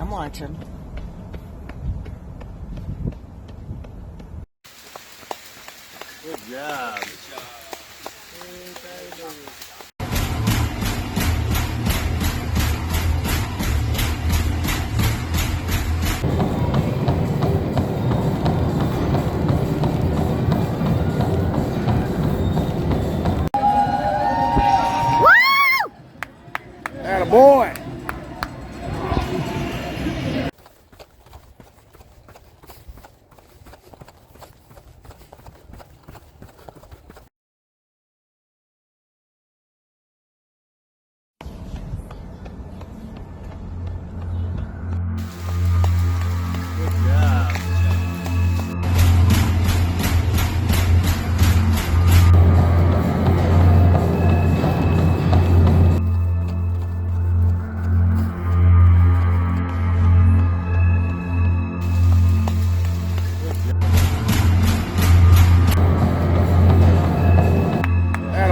I'm watching. Good job. Boy.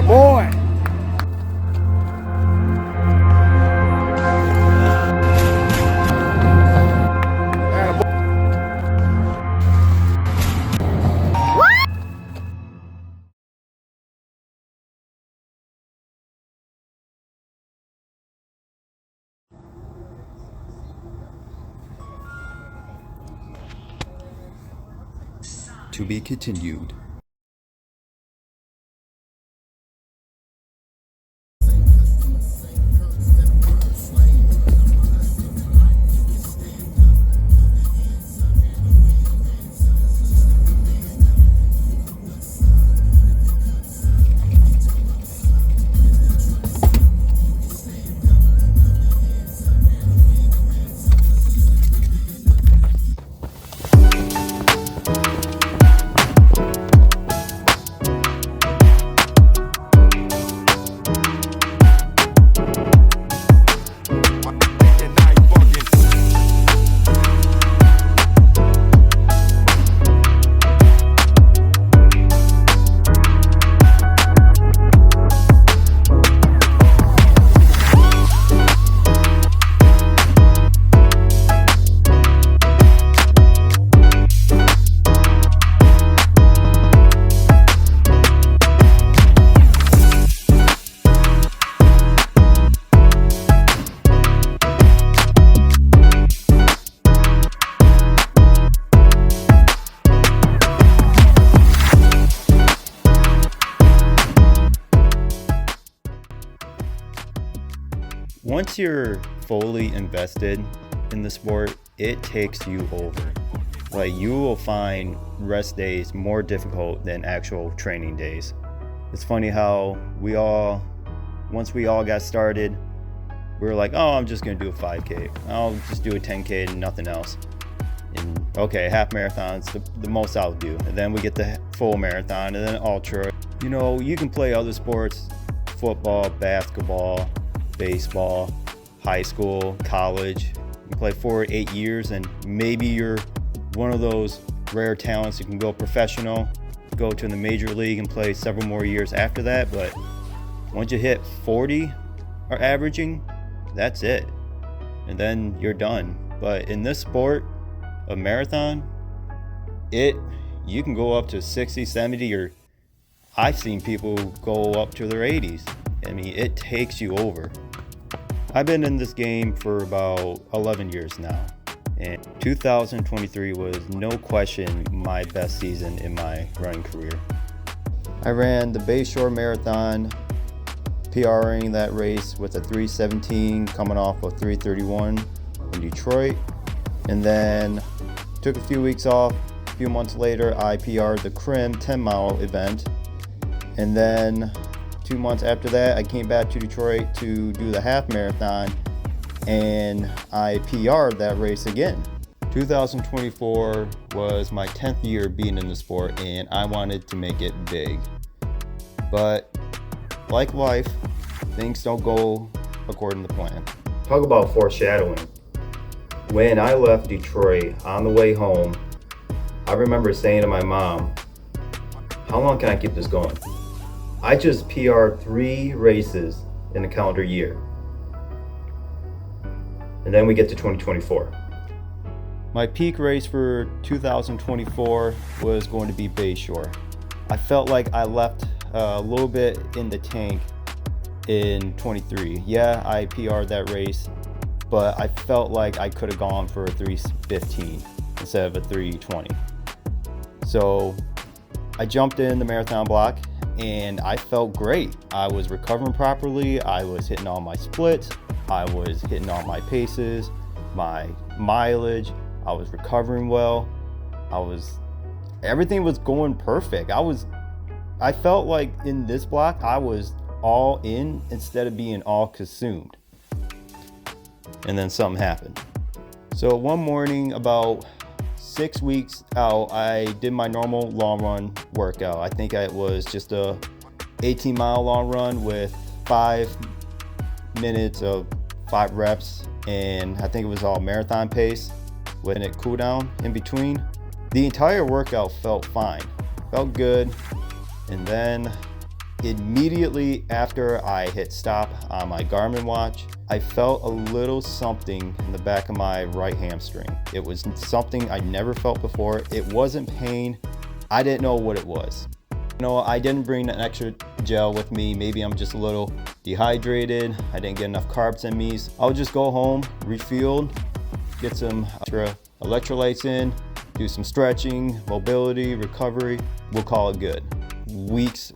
Boy. To be continued. Once you're fully invested in the sport, it takes you over. Like, you will find rest days more difficult than actual training days. It's funny how once we all got started, we were like, oh, I'm just gonna do a 5K. I'll just do a 10K and nothing else. And okay, half marathon's the most I'll do. And then we get the full marathon and then ultra. You know, you can play other sports, football, basketball, baseball, high school, college. You play 4 or 8 years and maybe you're one of those rare talents who can go professional, go to the major league and play several more years after that. But once you hit 40 or averaging, that's it. And then you're done. But in this sport, a marathon, you can go up to 60, 70, or I've seen people go up to their 80s. I mean, it takes you over. I've been in this game for about 11 years now, and 2023 was no question my best season in my running career. I ran the Bayshore Marathon, PRing that race with a 3:17 coming off of 3:31 in Detroit, and then took a few weeks off. A few months later, I PR'd the Crim 10-mile event, and then 2 months after that, I came back to Detroit to do the half marathon, and I PR'd that race again. 2024 was my 10th year being in the sport, and I wanted to make it big. But like life, things don't go according to plan. Talk about foreshadowing. When I left Detroit on the way home, I remember saying to my mom, how long can I keep this going? I just PR'd 3 races in a calendar year. And then we get to 2024. My peak race for 2024 was going to be Bayshore. I felt like I left a little bit in the tank in 23. Yeah, I PR'd that race, but I felt like I could have gone for a 3:15 instead of a 3:20. So I jumped in the marathon block and I felt great. I was recovering properly. I was hitting all my splits. I was hitting all my paces, my mileage. I was recovering well. Everything was going perfect. I felt like in this block, I was all in instead of being all consumed. And then something happened. So one morning, about 6 weeks out, I did my normal long run workout. I think it was just a 18-mile long run with 5 minutes of 5 reps. And I think it was all marathon pace with a cool down in between. The entire workout felt fine, felt good. And then immediately after I hit stop on my Garmin watch, I felt a little something in the back of my right hamstring. It was something I never felt before. It wasn't pain. I didn't know what it was. I didn't bring an extra gel with me. Maybe I'm just a little dehydrated. I didn't get enough carbs in me. So I'll just go home, refuel, get some extra electrolytes in, do some stretching, mobility, recovery. We'll call it good. Weeks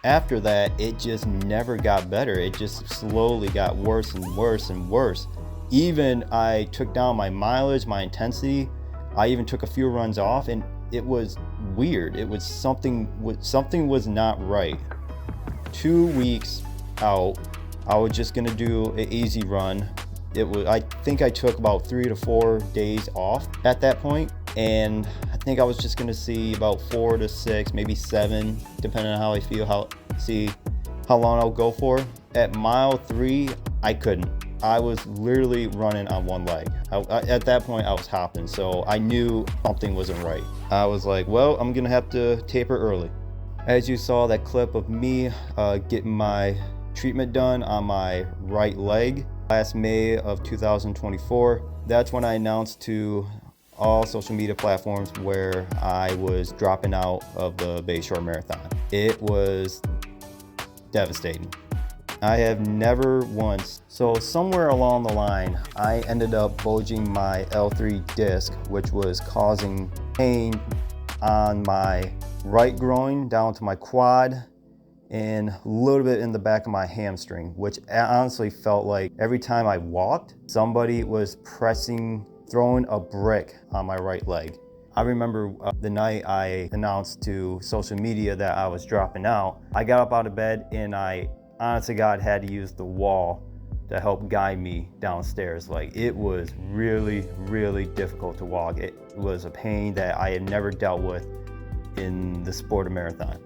after that, it just never got better. It just slowly got worse and worse and worse. Even I took down my mileage, my intensity. I even took a few runs off, and it was weird. It was something was not right. 2 weeks out, I was just gonna do an easy run. I think I took about 3 to 4 days off at that point, and I think I was just gonna see about 4 to 6, maybe 7, depending on how I feel, see how long I'll go for. At mile 3, I couldn't. I was literally running on one leg. At that point, I was hopping, so I knew something wasn't right. I was like, well, I'm gonna have to taper early. As you saw that clip of me getting my treatment done on my right leg last May of 2024, that's when I announced to all social media platforms where I was dropping out of the Bayshore Marathon. It was devastating. I have never once. So somewhere along the line, I ended up bulging my L3 disc, which was causing pain on my right groin down to my quad and a little bit in the back of my hamstring, which honestly felt like every time I walked, somebody was throwing a brick on my right leg. I remember the night I announced to social media that I was dropping out, I got up out of bed and I honest to God had to use the wall to help guide me downstairs. Like, it was really, really difficult to walk. It was a pain that I had never dealt with in the sport of marathon.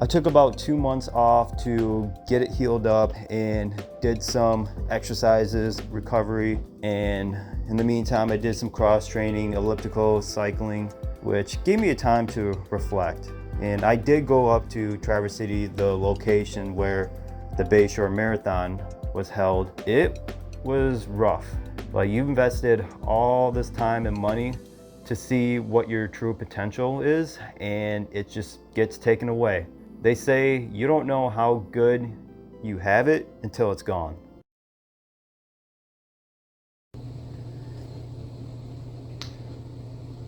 I took about 2 months off to get it healed up and did some exercises, recovery, and in the meantime, I did some cross training, elliptical, cycling, which gave me a time to reflect. And I did go up to Traverse City, the location where the Bayshore Marathon was held. It was rough. Like, you've invested all this time and money to see what your true potential is, and it just gets taken away. They say you don't know how good you have it until it's gone.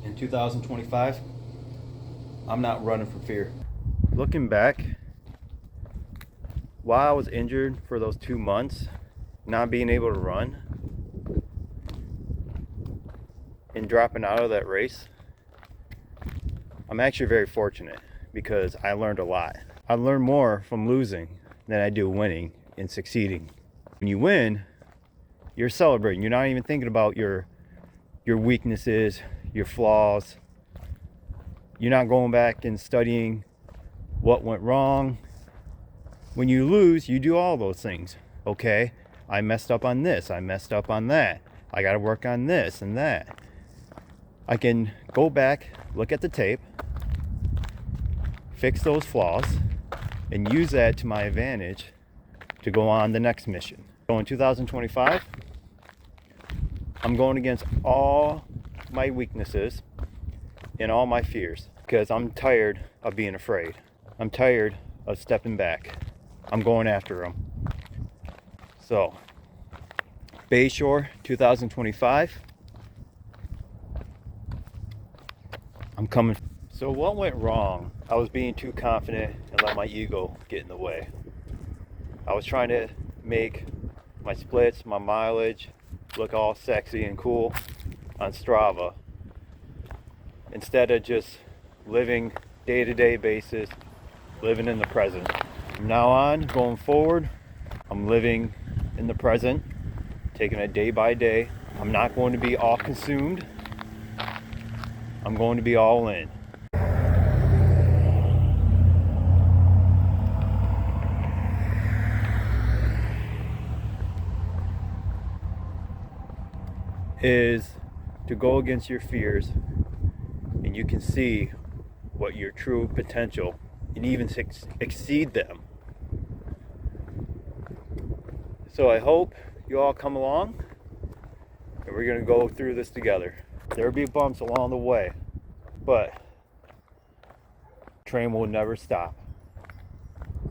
In 2025, I'm not running for fear. Looking back, while I was injured for those 2 months, not being able to run and dropping out of that race, I'm actually very fortunate because I learned a lot. I learned more from losing than I do winning and succeeding. When you win, you're celebrating. You're not even thinking about your weaknesses, your flaws. You're not going back and studying what went wrong. When you lose, you do all those things. Okay, I messed up on this, I messed up on that. I gotta work on this and that. I can go back, look at the tape, fix those flaws, and use that to my advantage to go on the next mission. So in 2025, I'm going against all my weaknesses and all my fears, because I'm tired of being afraid. I'm tired of stepping back. I'm going after them. So, Bayshore 2025. I'm coming. So what went wrong? I was being too confident and let my ego get in the way. I was trying to make my splits, my mileage look all sexy and cool on Strava, instead of just living day-to-day basis, living in the present. From now on, going forward, I'm living in the present, taking it day by day. I'm not going to be all consumed. I'm going to be all in. Is to go against your fears, and you can see what your true potential and even exceed them. So I hope you all come along, and we're gonna go through this together. There'll be bumps along the way, but train will never stop.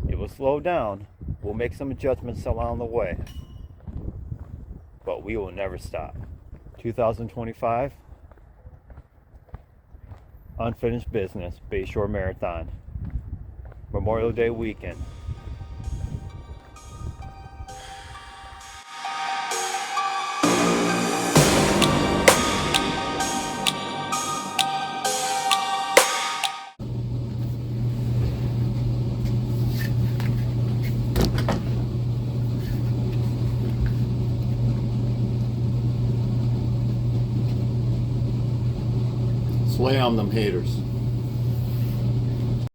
It will slow down. We'll make some adjustments along the way, but we will never stop. 2025, unfinished business, Bayshore Marathon, Memorial Day weekend. Slay on them haters.